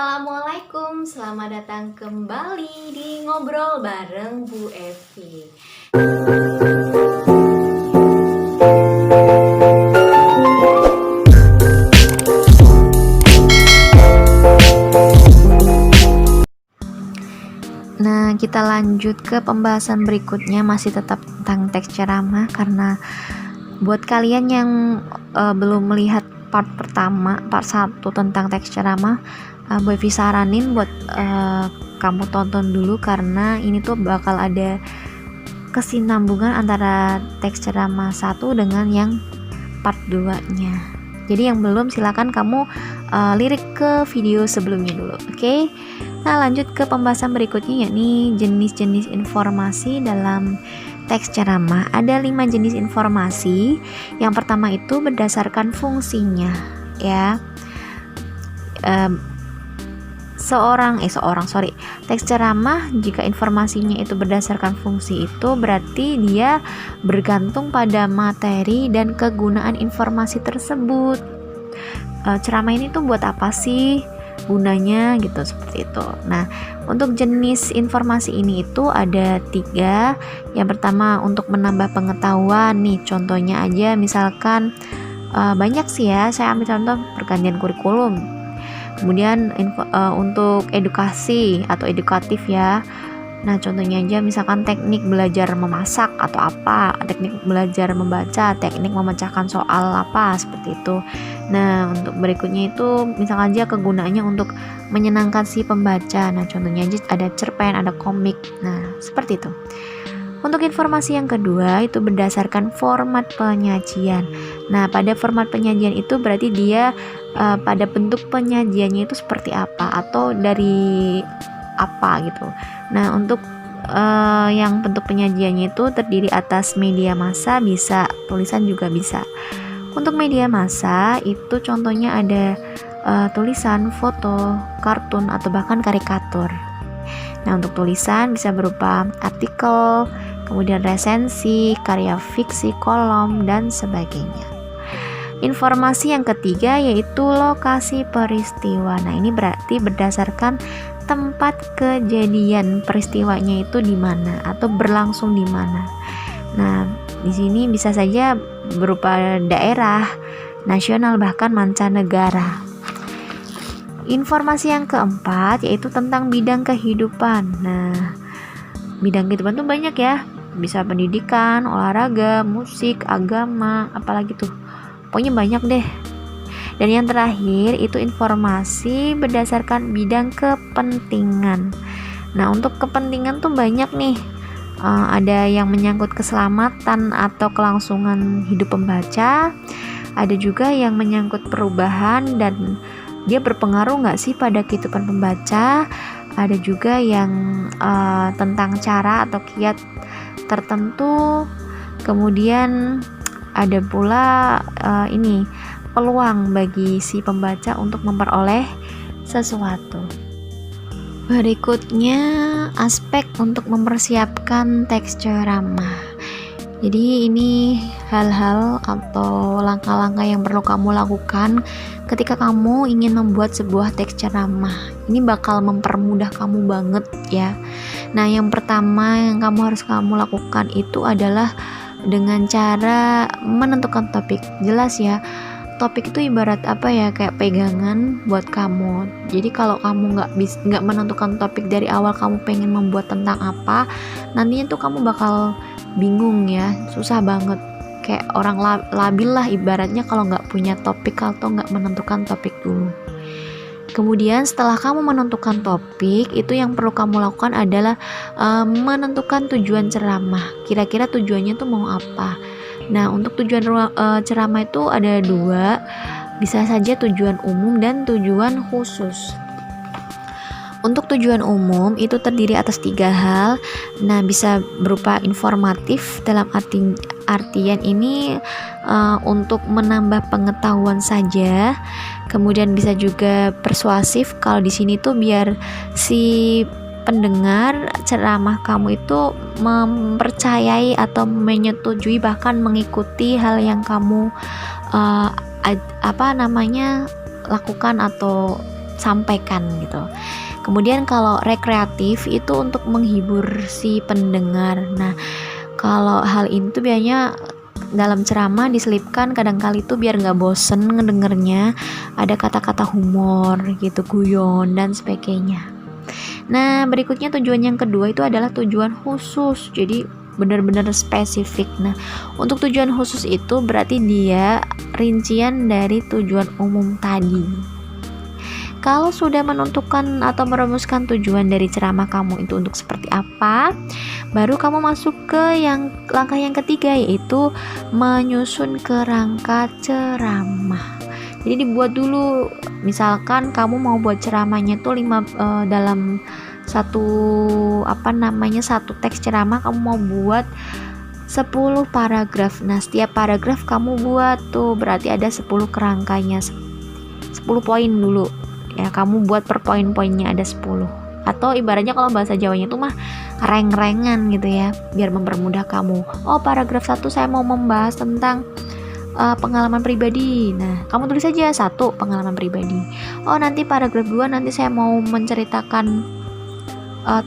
Assalamualaikum, selamat datang kembali di Ngobrol bareng Bu Evi. Nah, kita lanjut ke pembahasan berikutnya, masih tetap tentang teks ceramah. Karena buat kalian yang belum melihat part 1 tentang teks ceramah, Bu Evi saranin buat kamu tonton dulu, karena ini tuh bakal ada kesinambungan antara teks ceramah 1 dengan yang part 2-nya. Jadi yang belum, silakan kamu lirik ke video sebelumnya dulu, oke? Nah, lanjut ke pembahasan berikutnya, yakni jenis-jenis informasi dalam teks ceramah. Ada 5 jenis informasi. Yang pertama itu berdasarkan fungsinya, ya. Teks ceramah jika informasinya itu berdasarkan fungsi, itu berarti dia bergantung pada materi dan kegunaan informasi tersebut. Ceramah ini tuh buat apa sih gunanya, gitu, seperti itu. Nah, untuk jenis informasi ini itu ada 3. Yang pertama untuk menambah pengetahuan nih, contohnya aja misalkan banyak sih ya, saya ambil contoh pergantian kurikulum. Kemudian untuk edukasi atau edukatif ya. Nah, contohnya aja misalkan teknik belajar memasak atau apa, teknik belajar membaca, teknik memecahkan soal apa, seperti itu. Nah, untuk berikutnya itu misalkan aja kegunaannya untuk menyenangkan si pembaca. Nah, contohnya aja ada cerpen, ada komik. Nah, seperti itu. Untuk informasi yang kedua itu berdasarkan format penyajian. Nah, pada format penyajian itu berarti dia pada bentuk penyajiannya itu seperti apa atau dari apa gitu. Nah, untuk yang bentuk penyajiannya itu terdiri atas media massa, bisa tulisan juga bisa. Untuk media massa itu contohnya ada tulisan, foto, kartun, atau bahkan karikatur. Nah, untuk tulisan bisa berupa artikel, kemudian resensi, karya fiksi, kolom, dan sebagainya. Informasi yang ketiga yaitu lokasi peristiwa. Nah, ini berarti berdasarkan tempat kejadian peristiwanya itu di mana atau berlangsung di mana. Nah, di sini bisa saja berupa daerah, nasional, bahkan mancanegara. Informasi yang keempat yaitu tentang bidang kehidupan. Nah, bidang kehidupan tuh banyak ya, bisa pendidikan, olahraga, musik, agama, apalagi tuh, pokoknya banyak deh. Dan yang terakhir itu informasi berdasarkan bidang kepentingan. Nah, untuk kepentingan tuh banyak nih. Ada yang menyangkut keselamatan atau kelangsungan hidup pembaca. Ada juga yang menyangkut perubahan dan dia berpengaruh nggak sih pada kehidupan pembaca. Ada juga yang tentang cara atau kiat tertentu. Kemudian ada pula ini peluang bagi si pembaca untuk memperoleh sesuatu. Berikutnya aspek untuk mempersiapkan teks ceramah. Jadi ini hal-hal atau langkah-langkah yang perlu kamu lakukan ketika kamu ingin membuat sebuah teks ceramah. Ini bakal mempermudah kamu banget ya. Nah, yang pertama yang kamu harus lakukan itu adalah dengan cara menentukan topik. Jelas ya, topik itu ibarat apa ya, kayak pegangan buat kamu. Jadi kalau kamu nggak menentukan topik dari awal, kamu pengen membuat tentang apa, nantinya tuh kamu bakal bingung ya, susah banget, kayak orang labil lah ibaratnya kalau nggak punya topik atau nggak menentukan topik dulu. Kemudian setelah kamu menentukan topik, itu yang perlu kamu lakukan adalah menentukan tujuan ceramah. Kira-kira tujuannya tuh mau apa. Nah, untuk tujuan ceramah itu ada 2, bisa saja tujuan umum dan tujuan khusus. Untuk tujuan umum itu terdiri atas 3 hal. Nah, bisa berupa informatif, dalam artian ini untuk menambah pengetahuan saja. Kemudian bisa juga persuasif, kalau di sini tuh biar si pendengar ceramah kamu itu mempercayai atau menyetujui, bahkan mengikuti hal yang kamu lakukan atau sampaikan gitu. Kemudian kalau rekreatif itu untuk menghibur si pendengar. Nah, kalau hal itu biasanya dalam ceramah diselipkan kadangkali itu biar nggak bosen ngedengernya, ada kata-kata humor gitu, guyon dan sebagainya. Nah, berikutnya tujuan yang kedua itu adalah tujuan khusus. Jadi benar-benar spesifik. Nah, untuk tujuan khusus itu berarti dia rincian dari tujuan umum tadi. Kalau sudah menentukan atau merumuskan tujuan dari ceramah kamu itu untuk seperti apa, baru kamu masuk ke langkah yang ketiga, yaitu menyusun kerangka ceramah. Jadi dibuat dulu, misalkan kamu mau buat ceramahnya tuh dalam satu teks ceramah kamu mau buat 10 paragraf. Nah, setiap paragraf kamu buat tuh berarti ada 10 kerangkanya, 10 poin dulu. Ya, kamu buat per poin-poinnya ada 10. Atau ibaratnya kalau bahasa Jawanya itu mah reng-rengan gitu ya, biar mempermudah kamu. Oh, paragraf 1 saya mau membahas tentang pengalaman pribadi. Nah, kamu tulis aja 1 pengalaman pribadi. Oh, nanti paragraf 2 nanti saya mau menceritakan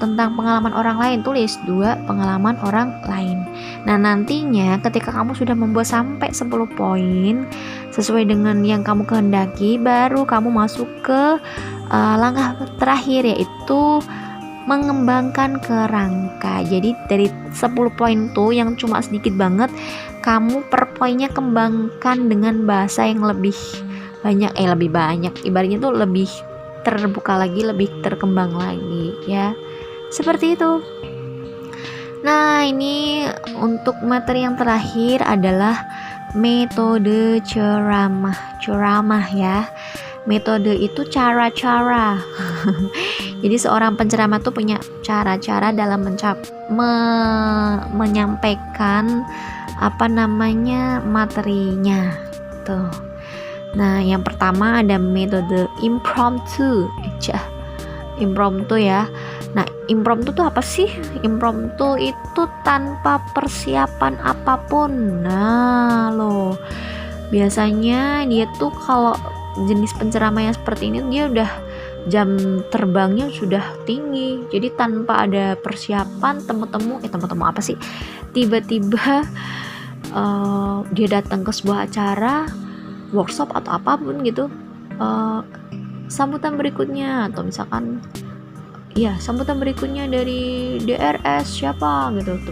tentang pengalaman orang lain, tulis 2 pengalaman orang lain. Nah, nantinya ketika kamu sudah membuat sampai 10 poin sesuai dengan yang kamu kehendaki, baru kamu masuk ke langkah terakhir, yaitu mengembangkan kerangka. Jadi dari 10 poin tuh yang cuma sedikit banget, kamu per poinnya kembangkan dengan bahasa yang lebih banyak, ibaratnya tuh lebih terbuka lagi, lebih terkembang lagi ya. Seperti itu. Nah, ini untuk materi yang terakhir adalah metode ceramah ya. Metode itu cara-cara. Jadi seorang penceramah tuh punya cara-cara dalam menyampaikan materinya tuh. Nah, yang pertama ada metode impromptu ya. Nah, impromptu itu apa sih? Impromptu itu tanpa persiapan apapun. Nah, loh, biasanya dia tuh kalau jenis penceramah yang seperti ini dia udah jam terbangnya sudah tinggi, jadi tanpa ada persiapan, temu-temu apa sih, tiba-tiba dia datang ke sebuah acara workshop atau apapun gitu, sambutan berikutnya atau misalkan sambutan berikutnya dari DRS siapa gitu,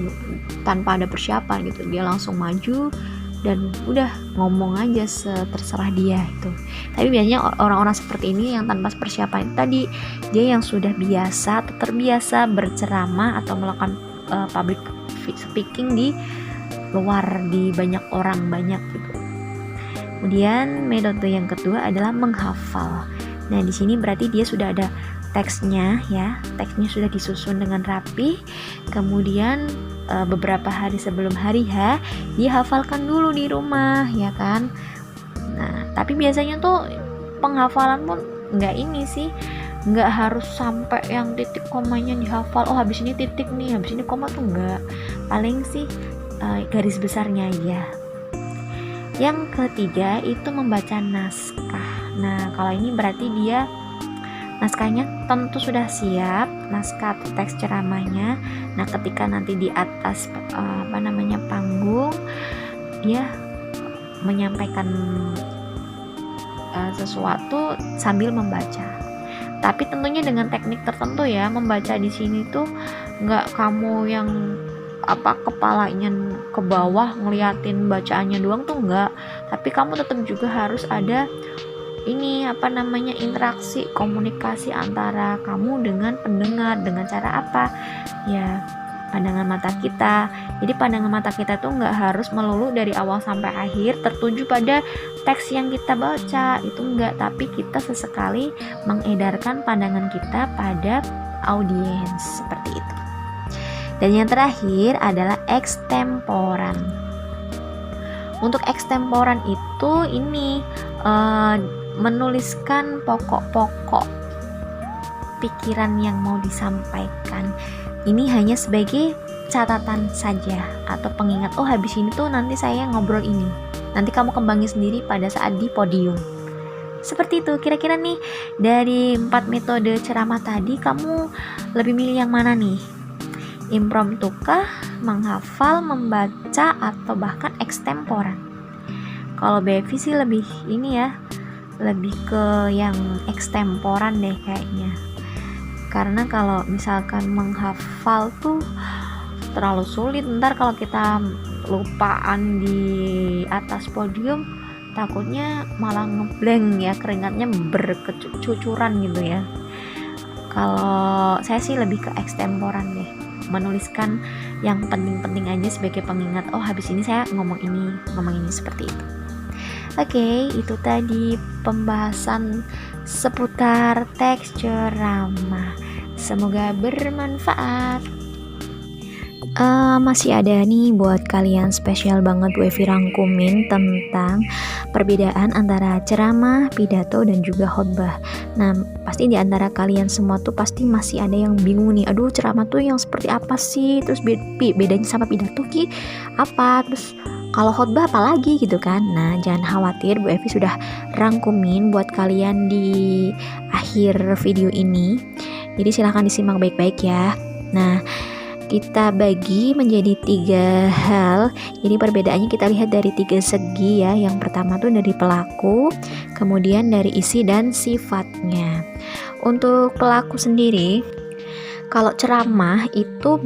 tanpa ada persiapan gitu, dia langsung maju dan udah ngomong aja terserah dia itu. Tapi biasanya orang-orang seperti ini yang tanpa persiapan tadi, dia yang sudah biasa atau terbiasa berceramah atau melakukan public speaking di luar, di banyak orang gitu. Kemudian metode yang kedua adalah menghafal. Nah, di sini berarti dia sudah ada teksnya ya, teksnya sudah disusun dengan rapi. Kemudian beberapa hari sebelum hari H dia hafalkan dulu di rumah ya kan. Nah, tapi biasanya tuh penghafalan pun nggak harus sampai yang titik komanya dihafal. Oh, habis ini titik nih, habis ini koma tuh nggak. Paling sih garis besarnya aja. Yang ketiga itu membaca naskah. Nah, kalau ini berarti dia naskahnya tentu sudah siap, naskah atau teks ceramahnya. Nah, ketika nanti di atas panggung dia menyampaikan sesuatu sambil membaca. Tapi tentunya dengan teknik tertentu ya. Membaca di sini tuh nggak kamu yang kepalanya ke bawah ngeliatin bacaannya doang tuh enggak, tapi kamu tetap juga harus ada interaksi, komunikasi antara kamu dengan pendengar. Dengan cara apa? Ya, pandangan mata kita. Jadi pandangan mata kita tuh nggak harus melulu dari awal sampai akhir tertuju pada teks yang kita baca, itu enggak, tapi kita sesekali mengedarkan pandangan kita pada audiens, seperti itu. Dan yang terakhir adalah ekstemporan. Untuk ekstemporan itu menuliskan pokok-pokok pikiran yang mau disampaikan. Ini hanya sebagai catatan saja atau pengingat. Oh, habis ini tuh nanti saya ngobrol ini. Nanti kamu kembangin sendiri pada saat di podium. Seperti itu. Kira-kira nih dari 4 metode ceramah tadi kamu lebih milih yang mana nih? Impromptu kah, menghafal, membaca, atau bahkan ekstemporan? Kalau Bevi sih lebih ini ya, lebih ke yang ekstemporan deh kayaknya. Karena kalau misalkan menghafal tuh terlalu sulit, ntar kalau kita lupaan di atas podium takutnya malah ngeblank ya, keringatnya berkecucuran gitu ya. Kalau saya sih lebih ke ekstemporan deh, menuliskan yang penting-penting aja sebagai pengingat, oh habis ini saya ngomong ini seperti itu. Oke, itu tadi pembahasan seputar teks ceramah. Semoga bermanfaat. Masih ada nih buat kalian, spesial banget Bu Evi rangkumin tentang perbedaan antara ceramah, pidato, dan juga khotbah. Nah, pasti di antara kalian semua tuh pasti masih ada yang bingung nih, aduh ceramah tuh yang seperti apa sih, terus bedanya sama pidato ki apa, terus kalau khotbah apa lagi gitu kan. Nah, jangan khawatir, Bu Evi sudah rangkumin buat kalian di akhir video ini. Jadi silahkan disimak baik-baik ya. Nah, kita bagi menjadi 3 hal. Jadi perbedaannya kita lihat dari 3 segi ya. Yang pertama tuh dari pelaku, kemudian dari isi dan sifatnya. Untuk pelaku sendiri, kalau ceramah itu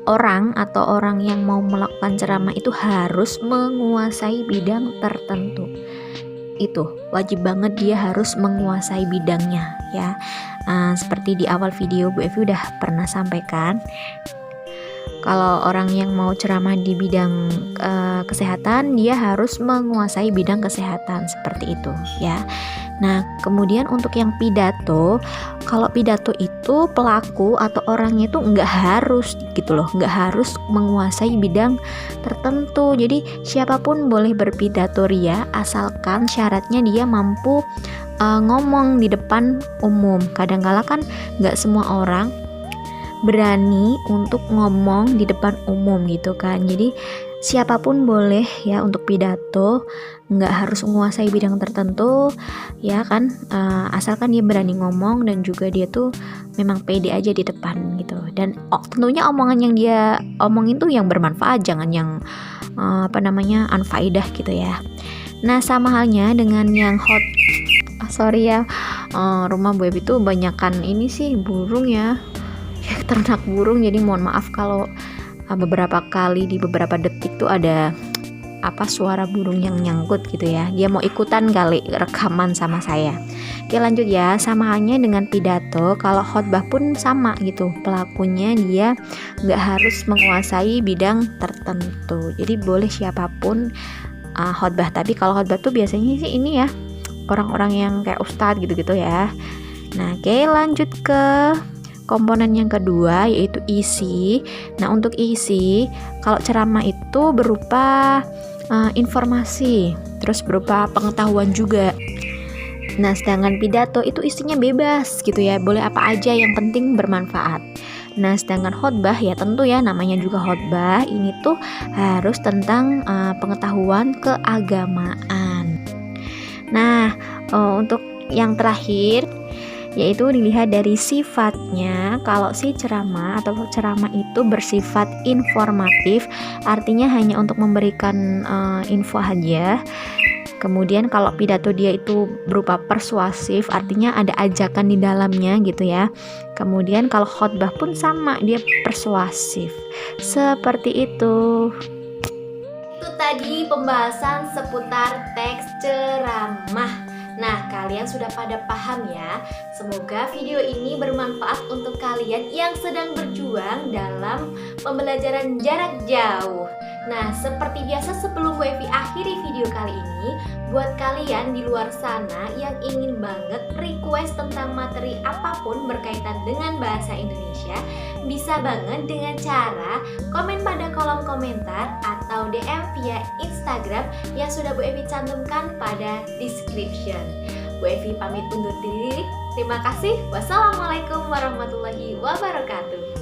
orang atau orang yang mau melakukan ceramah itu harus menguasai bidang tertentu. Itu wajib banget, dia harus menguasai bidangnya ya. Seperti di awal video Bu Evi udah pernah sampaikan, kalau orang yang mau ceramah di bidang kesehatan, dia harus menguasai bidang kesehatan, seperti itu ya. Nah, kemudian untuk yang pidato, kalau pidato itu pelaku atau orangnya itu nggak harus gitu loh, nggak harus menguasai bidang tertentu. Jadi siapapun boleh berpidato ria, asalkan syaratnya dia mampu ngomong di depan umum. Kadang-kala kan nggak semua orang berani untuk ngomong di depan umum gitu kan. Jadi siapapun boleh ya untuk pidato, nggak harus menguasai bidang tertentu ya kan, asalkan dia berani ngomong dan juga dia tuh memang pede aja di depan gitu. Dan tentunya omongan yang dia omongin tuh yang bermanfaat, jangan yang unfaedah gitu ya. Nah, sama halnya dengan yang rumah Bu Evi tuh banyakan ini sih burung ya, ternak burung. Jadi mohon maaf kalau beberapa kali di beberapa detik tuh ada suara burung yang nyangkut gitu ya. Dia mau ikutan kali rekaman sama saya. Oke, lanjut ya. Sama halnya dengan pidato, kalau khotbah pun sama gitu. Pelakunya dia nggak harus menguasai bidang tertentu. Jadi boleh siapapun khotbah. Tapi kalau khotbah tuh biasanya sih ini ya, orang-orang yang kayak ustadz gitu-gitu ya. Nah, oke, lanjut ke komponen yang kedua, yaitu isi. Nah, untuk isi, kalau ceramah itu berupa informasi, terus berupa pengetahuan juga. Nah, sedangkan pidato itu isinya bebas gitu ya, boleh apa aja, yang penting bermanfaat. Nah, sedangkan khotbah ya tentu ya, namanya juga khotbah, ini tuh harus tentang pengetahuan keagamaan. Nah, untuk yang terakhir yaitu dilihat dari sifatnya. Kalau si ceramah atau ceramah itu bersifat informatif, artinya hanya untuk memberikan info aja. Kemudian kalau pidato dia itu berupa persuasif, artinya ada ajakan di dalamnya gitu ya. Kemudian kalau khotbah pun sama, dia persuasif. Seperti itu. Itu tadi pembahasan seputar teks ceramah. Nah, kalian sudah pada paham ya? Semoga video ini bermanfaat untuk kalian yang sedang berjuang dalam pembelajaran jarak jauh. Nah, seperti biasa sebelum Bu Evi akhiri video kali ini, buat kalian di luar sana yang ingin banget request tentang materi apapun berkaitan dengan bahasa Indonesia, bisa banget dengan cara komen pada kolom komentar atau DM via Instagram yang sudah Bu Evi cantumkan pada description. Bu Evi pamit undur diri. Terima kasih. Wassalamualaikum warahmatullahi wabarakatuh.